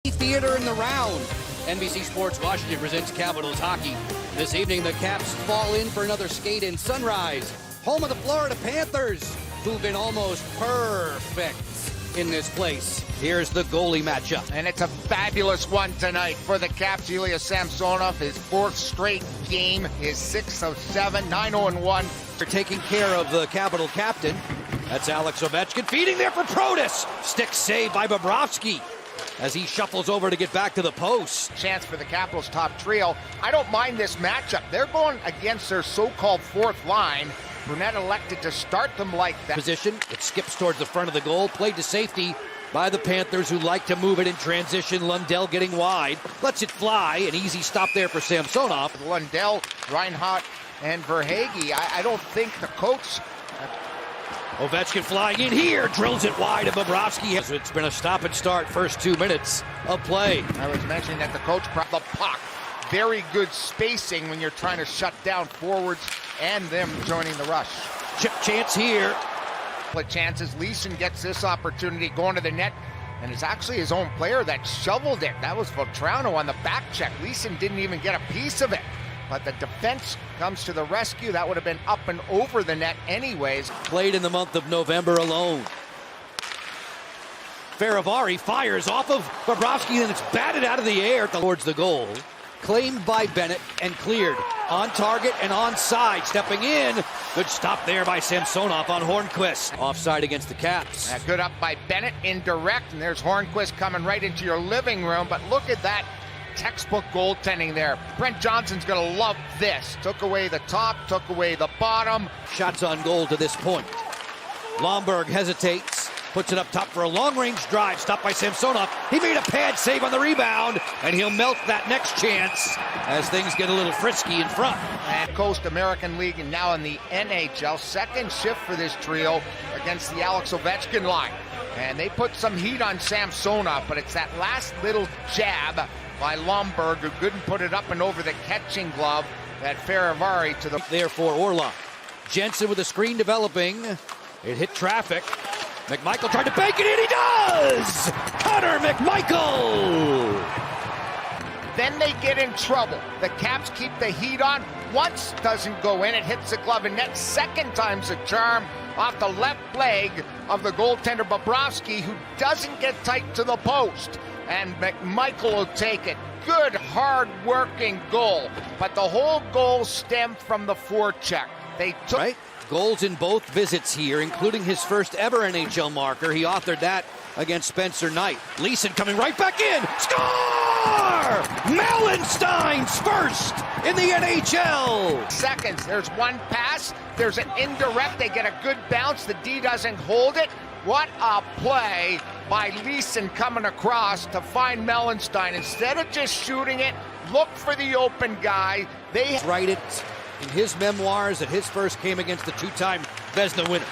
Theater in the round. NBC Sports Washington presents Capitals hockey. This evening, the Caps fall in for another skate in Sunrise, home of the Florida Panthers, who've been almost perfect in this place. Here's the goalie matchup. And it's a fabulous one tonight for the Caps. Ilya Samsonov, his fourth straight game, his 6 of 7, 9-0-1. They're taking care of the Capital captain. That's Alex Ovechkin feeding there for Protas. Stick save by Bobrovsky as he shuffles over to get back to the post. Chance for the Capitals' top trio. I don't mind this matchup. They're going against their so-called fourth line. Brunette elected to start them like that. Position, it skips towards the front of the goal, played to safety by the Panthers, who like to move it in transition. Lundell getting wide, lets it fly, an easy stop there for Samsonov. Lundell, Reinhardt, and Verhaeghe. I don't think the coach... Ovechkin flying in here, drills it wide to Bobrovsky. It's been a stop and start first 2 minutes of play. I was mentioning that the coach brought the puck. Very good spacing when you're trying to shut down forwards and them joining the rush. Chip chance here. Chances. Leeson gets this opportunity going to the net, and it's actually his own player that shoveled it. That was Vatrano on the back check. Leeson didn't even get a piece of it. But the defense comes to the rescue. That would have been up and over the net anyways. Played in the month of November alone. Faravari fires off of Bobrovsky, and it's batted out of the air towards the goal. Claimed by Bennett and cleared. On target and onside. Stepping in. Good stop there by Samsonov on Hornquist. Offside against the Caps. Good up by Bennett, indirect, and there's Hornquist coming right into your living room. But look at that. Textbook goaltending there. Brent Johnson's going to love this. Took away the top, took away the bottom. Shots on goal to this point. Lomberg hesitates, puts it up top for a long-range drive, stopped by Samsonov. He made a pad save on the rebound, and he'll melt that next chance as things get a little frisky in front. And Coast American League and now in the NHL. Second shift for this trio against the Alex Ovechkin line. And they put some heat on Samsonov, but it's that last little jab by Lomberg, who couldn't put it up and over the catching glove that Faravari to the... There for Orlov. Jensen with a screen developing. It hit traffic. McMichael tried to bank it in. He does! Connor McMichael! Then they get in trouble. The Caps keep the heat on. Once doesn't go in. It hits the glove and net. Second time's a charm off the left leg of the goaltender Bobrovsky, who doesn't get tight to the post. And McMichael will take it. Good, hard-working goal. But the whole goal stemmed from the forecheck. They took... Right. Goals in both visits here, including his first ever NHL marker. He authored that against Spencer Knight. Leeson coming right back in. Score! Melenstein's first in the NHL. Seconds. There's one pass. There's an indirect. They get a good bounce. The D doesn't hold it. What a play by Leeson coming across to find Melenstein. Instead of just shooting it, look for the open guy. They write it in his memoirs that his first came against the two-time Vezina winner.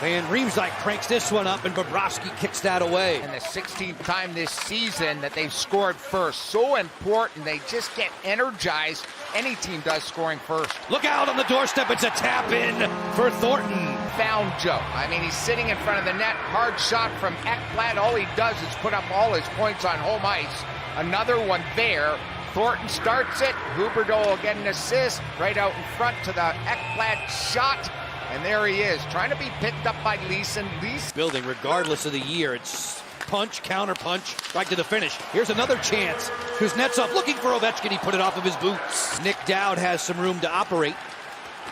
Van Riemsdyk cranks this one up, and Bobrovsky kicks that away. And the 16th time this season that they've scored first. So important. They just get energized. Any team does scoring first. Look out on the doorstep. It's a tap in for Thornton. Found Joe. I mean, he's sitting in front of the net. Hard shot from Ekblad. All he does is put up all his points on home ice. Another one there. Thornton starts it. Huberdeau will get an assist right out in front to the Ekblad shot. And there he is, trying to be picked up by Leeson. Building regardless of the year. It's punch, counter punch, right to the finish. Here's another chance. Kuznetsov looking for Ovechkin. He put it off of his boots. Nick Dowd has some room to operate.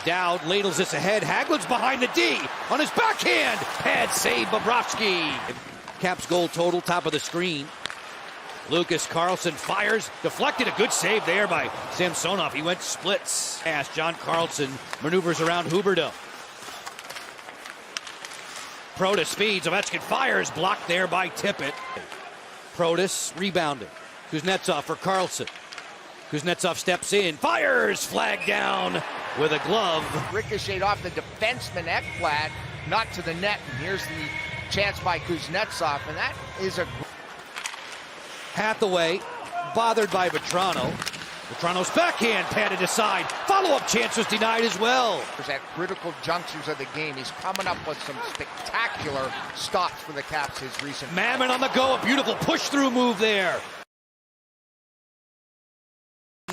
Dowd ladles this ahead. Hagelin's behind the D on his backhand. Pad save Bobrovsky. Caps goal total, top of the screen. Lucas Carlson fires, deflected, a good save there by Samsonov. He went splits. As John Carlson maneuvers around Huberdeau. Protas speeds, Ovechkin fires, blocked there by Tippett. Protas rebounding. Kuznetsov for Carlson. Kuznetsov steps in, fires, flag down with a glove. Ricocheted off the defenseman Ekblad, not to the net. And here's the chance by Kuznetsov, and that is a... Hathaway, bothered by Vatrano. Toronto's backhand patted aside. Follow-up chance was denied as well. At critical junctures of the game, he's coming up with some spectacular stops for the Caps his recent. Mammon on the go, a beautiful push-through move there.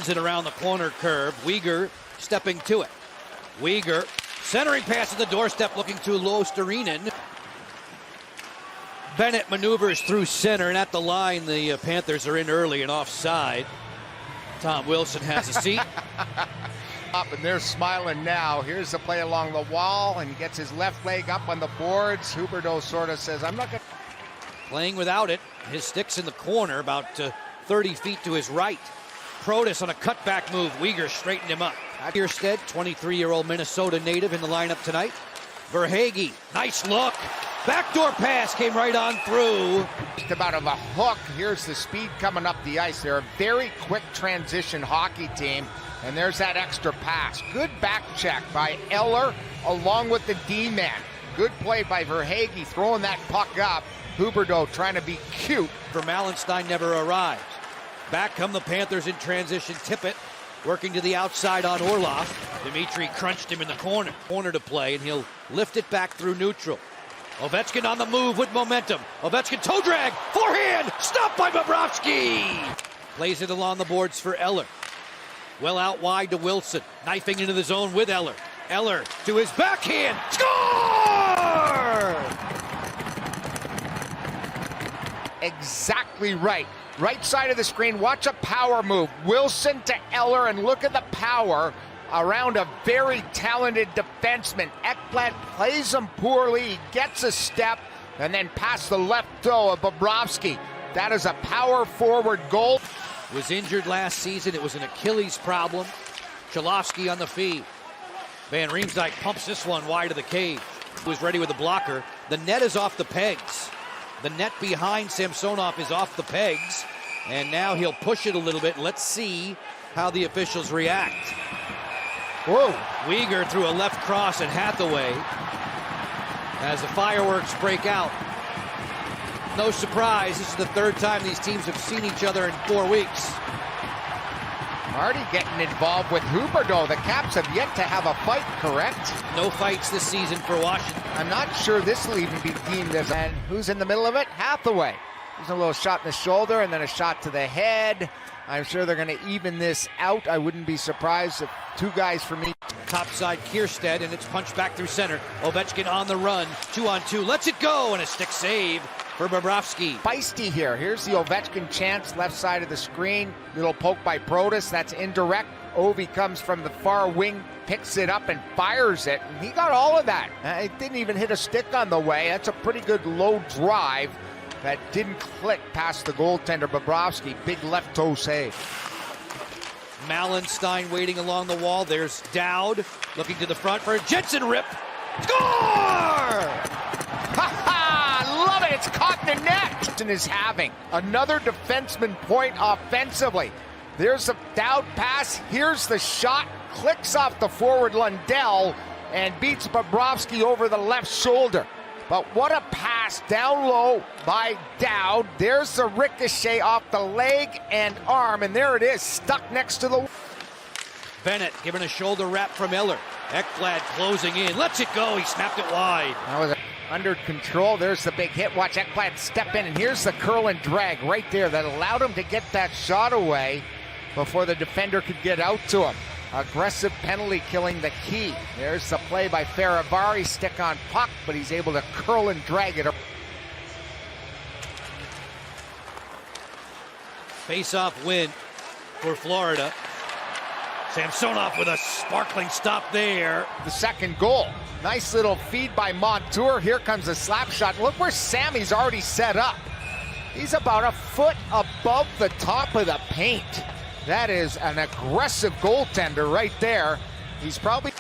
It around the corner curve. Uyghur stepping to it. Uyghur centering pass at the doorstep, looking to Luostarinen. Bennett maneuvers through center, and at the line, the Panthers are in early and offside. Tom Wilson has a seat. Up, and they're smiling now. Here's the play along the wall, and he gets his left leg up on the boards. Huberdeau sort of says, I'm not going to. Playing without it. His stick's in the corner, about 30 feet to his right. Protas on a cutback move. Uyghur straightened him up. Kierstead, 23-year-old Minnesota native in the lineup tonight. Verhaeghe, nice look. Backdoor pass came right on through. Just about of a hook. Here's the speed coming up the ice. They're a very quick transition hockey team. And there's that extra pass. Good back check by Eller along with the D-man. Good play by Verhaeghe throwing that puck up. Huberdeau trying to be cute. Mallenstein never arrives. Back come the Panthers in transition. Tippett working to the outside on Orlov. Dimitri crunched him in the corner. Corner to play, and he'll lift it back through neutral. Ovechkin on the move with momentum. Ovechkin toe drag, forehand, stopped by Bobrovsky. Plays it along the boards for Eller. Well out wide to Wilson, knifing into the zone with Eller. Eller to his backhand, score! Exactly right. Right side of the screen, watch a power move. Wilson to Eller, and look at the power around a very talented defenseman. Ekblad plays him poorly, he gets a step, and then past the left toe of Bobrovsky. That is a power forward goal. Was injured last season. It was an Achilles problem. Cholowski on the feed. Van Riemsdyk pumps this one wide of the cage. Was ready with a blocker. The net is off the pegs. The net behind Samsonov is off the pegs. And now he'll push it a little bit. Let's see how the officials react. Whoa. Uyghur threw a left cross at Hathaway as the fireworks break out. No surprise, this is the third time these teams have seen each other in 4 weeks. Already getting involved with Huberdeau. The Caps have yet to have a fight, correct? No fights this season for Washington. I'm not sure this will even be deemed as. And who's in the middle of it? Hathaway. There's a little shot in the shoulder and then a shot to the head. I'm sure they're going to even this out. I wouldn't be surprised if two guys for me. Topside Kierstead, and it's punched back through center. Ovechkin on the run, 2-on-2, lets it go, and a stick save for Bobrovsky. Feisty here. Here's the Ovechkin chance, left side of the screen. Little poke by Protas, that's indirect. Ovi comes from the far wing, picks it up and fires it. And he got all of that. It didn't even hit a stick on the way. That's a pretty good low drive that didn't click past the goaltender Bobrovsky. Big left toe save. Mallenstein waiting along the wall. There's Dowd looking to the front for a Jensen rip. Score! Ha-ha! Love it! It's caught in the net! And is having another defenseman point offensively. There's a Dowd pass. Here's the shot. Clicks off the forward Lundell and beats Bobrovsky over the left shoulder. But what a pass down low by Dowd. There's the ricochet off the leg and arm, and there it is, stuck next to the. Bennett giving a shoulder wrap from Eller. Ekblad closing in, lets it go, he snapped it wide. That was under control. There's the big hit. Watch Ekblad step in, and here's the curl and drag right there that allowed him to get that shot away before the defender could get out to him. Aggressive penalty killing the key. There's the play by Faravari, stick on puck, but he's able to curl and drag it up. Face-off win for Florida. Samsonov with a sparkling stop there. The second goal. Nice little feed by Montour. Here comes a slap shot. Look where Sammy's already set up. He's about a foot above the top of the paint. That is an aggressive goaltender right there. He's probably...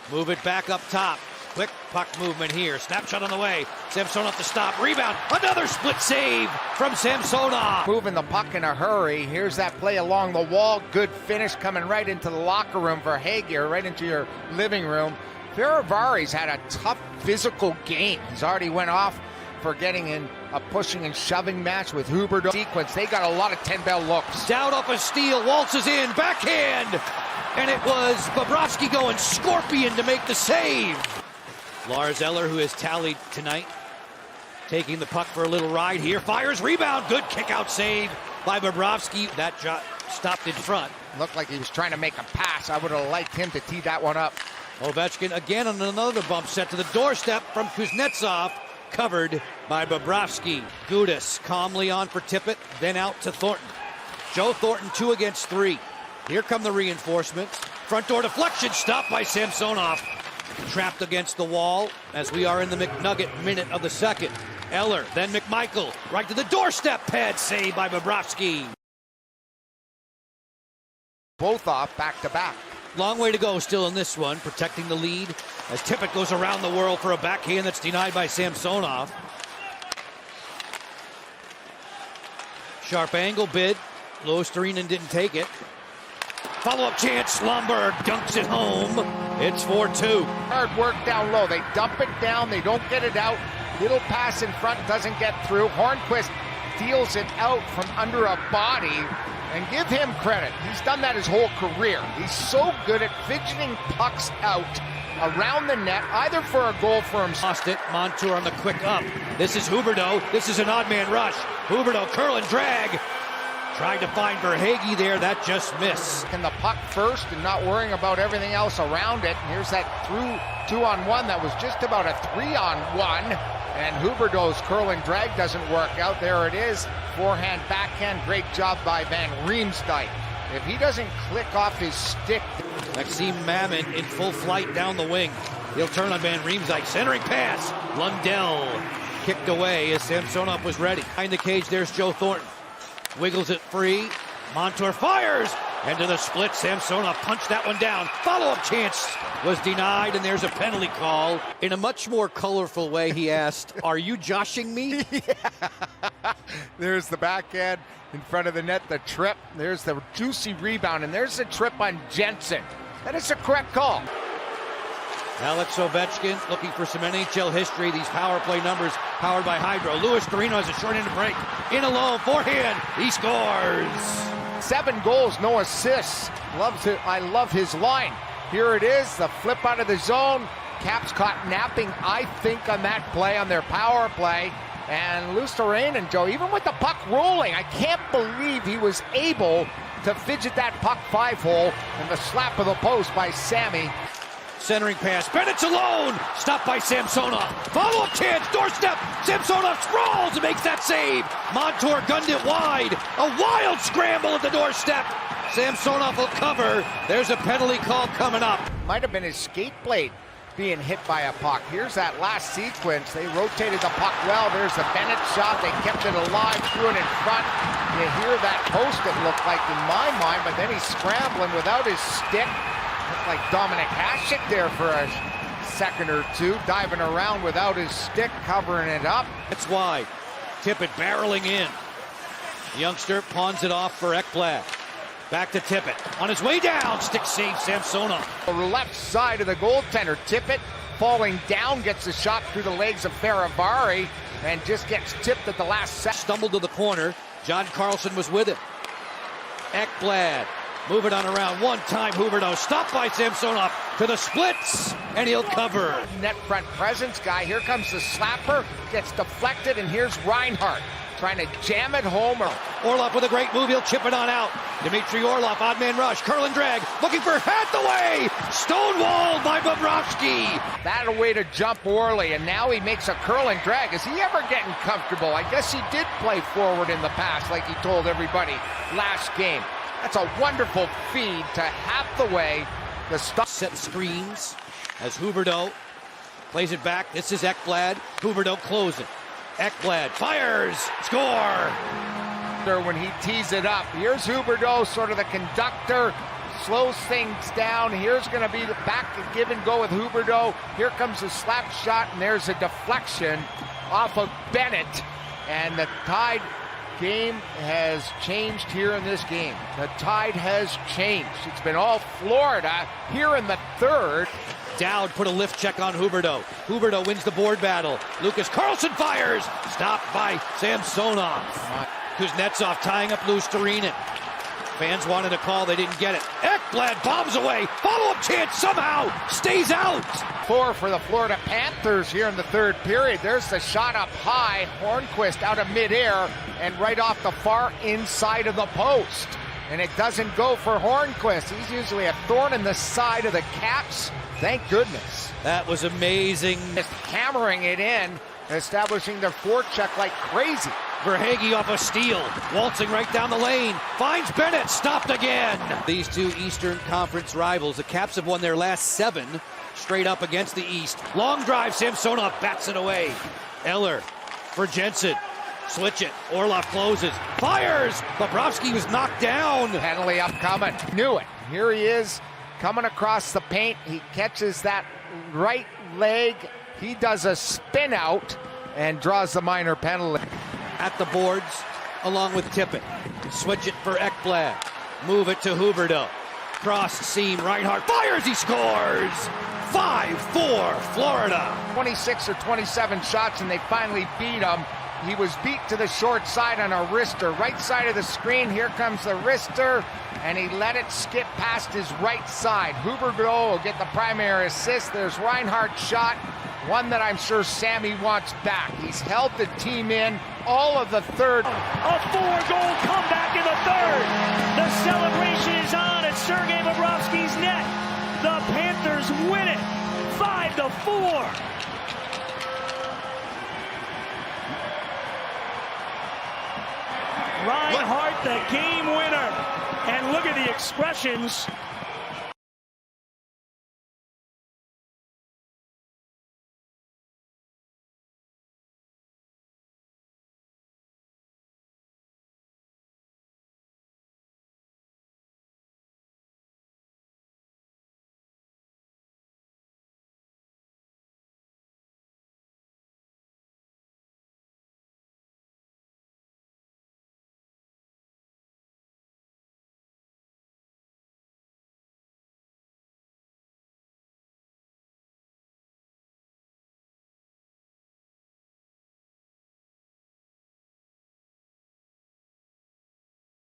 Move it back up top. Quick puck movement here. Snapshot on the way. Samsonov to stop. Rebound. Another split save from Samsonov. Moving the puck in a hurry. Here's that play along the wall. Good finish coming right into the locker room for Hager, right into your living room. Fehervari's had a tough physical game. He's already went off for getting in a pushing and shoving match with Huberdeau. Sequence, they got a lot of 10-bell looks. Dowd off a steal, waltzes in, backhand! And it was Bobrovsky going scorpion to make the save. Lars Eller, who has tallied tonight, taking the puck for a little ride here, fires, rebound, good kick-out save by Bobrovsky. That stopped in front. Looked like he was trying to make a pass. I would have liked him to tee that one up. Ovechkin again on another bump set to the doorstep from Kuznetsov, covered by Bobrovsky. Gudas calmly on for Tippett, then out to Thornton. Joe Thornton 2 against 3. Here come the reinforcements. Front door deflection, stopped by Samsonov. Trapped against the wall as we are in the McNugget minute of the second. Eller, then McMichael, right to the doorstep, pad save by Bobrovsky. Both off back-to-back. Long way to go still in this one, protecting the lead as Tippett goes around the world for a backhand that's denied by Samsonov. Sharp angle bid. Luostarinen didn't take it. Follow-up chance, Slumberg dunks it home. It's 4-2. Hard work down low. They dump it down, they don't get it out. Little pass in front, doesn't get through. Hornquist deals it out from under a body. And give him credit. He's done that his whole career. He's so good at fidgeting pucks out around the net, either for a goal for him. Lost it. Montour on the quick up. This is Huberdeau. This is an odd man rush. Huberdeau curl and drag. Tried to find Verhaeghe there. That just missed. And the puck first and not worrying about everything else around it. Here's that through 2-on-1 that was just about a 3-on-1. And Huberdeau's curl and drag doesn't work out. There it is. Forehand, backhand. Great job by Van Riemsdyk. If he doesn't click off his stick. Maxime Mammon in full flight down the wing. He'll turn on Van Riemsdyk. Centering pass. Lundell kicked away as Samsonov was ready. Behind the cage, there's Joe Thornton. Wiggles it free. Montour fires. And to the split, Samsonov punched that one down. Follow-up chance was denied, and there's a penalty call. In a much more colorful way, he asked, "Are you joshing me?" Yeah. There's the backhand in front of the net, the trip. There's the juicy rebound, and there's the trip on Jensen. That is a correct call. Alex Ovechkin looking for some NHL history. These power play numbers powered by Hydro. Luostarinen has a short end to break. In alone, forehand, he scores. 7 goals, no assists. Loves it. I love his line. Here it is, the flip out of the zone. Caps caught napping, I think, on that play, on their power play. And Luostarinen, Joe, even with the puck rolling, I can't believe he was able to fidget that puck 5-hole and the slap of the post by Sammy. Centering pass, Bennett's alone, stopped by Samsonov. Follow-up chance, doorstep, Samsonov sprawls and makes that save. Montour gunned it wide, a wild scramble at the doorstep. Samsonov will cover. There's a penalty call coming up. Might have been his skate blade being hit by a puck. Here's that last sequence. They rotated the puck well. There's the Bennett shot. They kept it alive, threw it in front. You hear that post, it looked like, in my mind, but then he's scrambling without his stick. Looked like Dominic Hasek there for a second or two, diving around without his stick, covering it up. That's why. Tippett barreling in. The youngster pawns it off for Ekblad. Back to Tippett. On his way down, stick save Samsonov. The left side of the goaltender, Tippett falling down, gets a shot through the legs of Faravari, and just gets tipped at the last second. Stumbled to the corner. John Carlson was with him. Ekblad. Move it on around. One-time Huberdeau. Stopped by Samsonov to the splits, and he'll cover. Net front presence guy. Here comes the slapper. Gets deflected, and here's Reinhart trying to jam it home. Orlov with a great move. He'll chip it on out. Dmitry Orlov, odd man rush. Curl and drag. Looking for Hathaway. Stonewalled by Bobrovsky. That a way to jump Orly, and now he makes a curl and drag. Is he ever getting comfortable? I guess he did play forward in the past, like he told everybody last game. That's a wonderful feed to Hathaway. The set screens as Huberdeau plays it back. This is Ekblad. Huberdeau closing. Ekblad fires. Score. When he tees it up. Here's Huberdeau, sort of the conductor. Slows things down. Here's going to be the back give and go with Huberdeau. Here comes the slap shot, and there's a deflection off of Bennett. And the Tide game has changed here in this game. The tide has changed. It's been all Florida here in the third. Dowd put a lift check on Huberdeau. Huberdeau wins the board battle. Lucas Carlson fires. Stopped by Samsonov. Kuznetsov tying up Lusterinen. Fans wanted a call, they didn't get it. Ekblad bombs away. Follow-up chance somehow stays out. 4 for the Florida Panthers here in the third period. There's the shot up high. Hornquist out of midair and right off the far inside of the post. And it doesn't go for Hornquist. He's usually a thorn in the side of the Caps. Thank goodness. That was amazing. Just hammering it in, establishing their forecheck like crazy. Verhaeghe off a steal, waltzing right down the lane, finds Bennett, stopped again. These two Eastern Conference rivals, the Caps have won their last 7 straight up against the East. Long drive, Samsonov bats it away. Eller for Jensen, switch it, Orlov closes, fires, Bobrovsky was knocked down. Penalty upcoming, knew it. Here he is, coming across the paint, he catches that right leg, he does a spin out and draws the minor penalty. At the boards, along with Tippett. Switch it for Ekblad. Move it to Huberdeau. Cross seam, Reinhart fires, he scores! 5-4, Florida. 26 or 27 shots, and they finally beat him. He was beat to the short side on a wrister. Right side of the screen, here comes the wrister, and he let it skip past his right side. Huberdeau will get the primary assist. There's Reinhardt's shot, one that I'm sure Sammy wants back. He's held the team in all of the third. A 4-goal comeback in the third. The celebration is on at Sergei Bobrovsky's net. The Panthers win it 5-4. Reinhardt, the game winner. And look at the expressions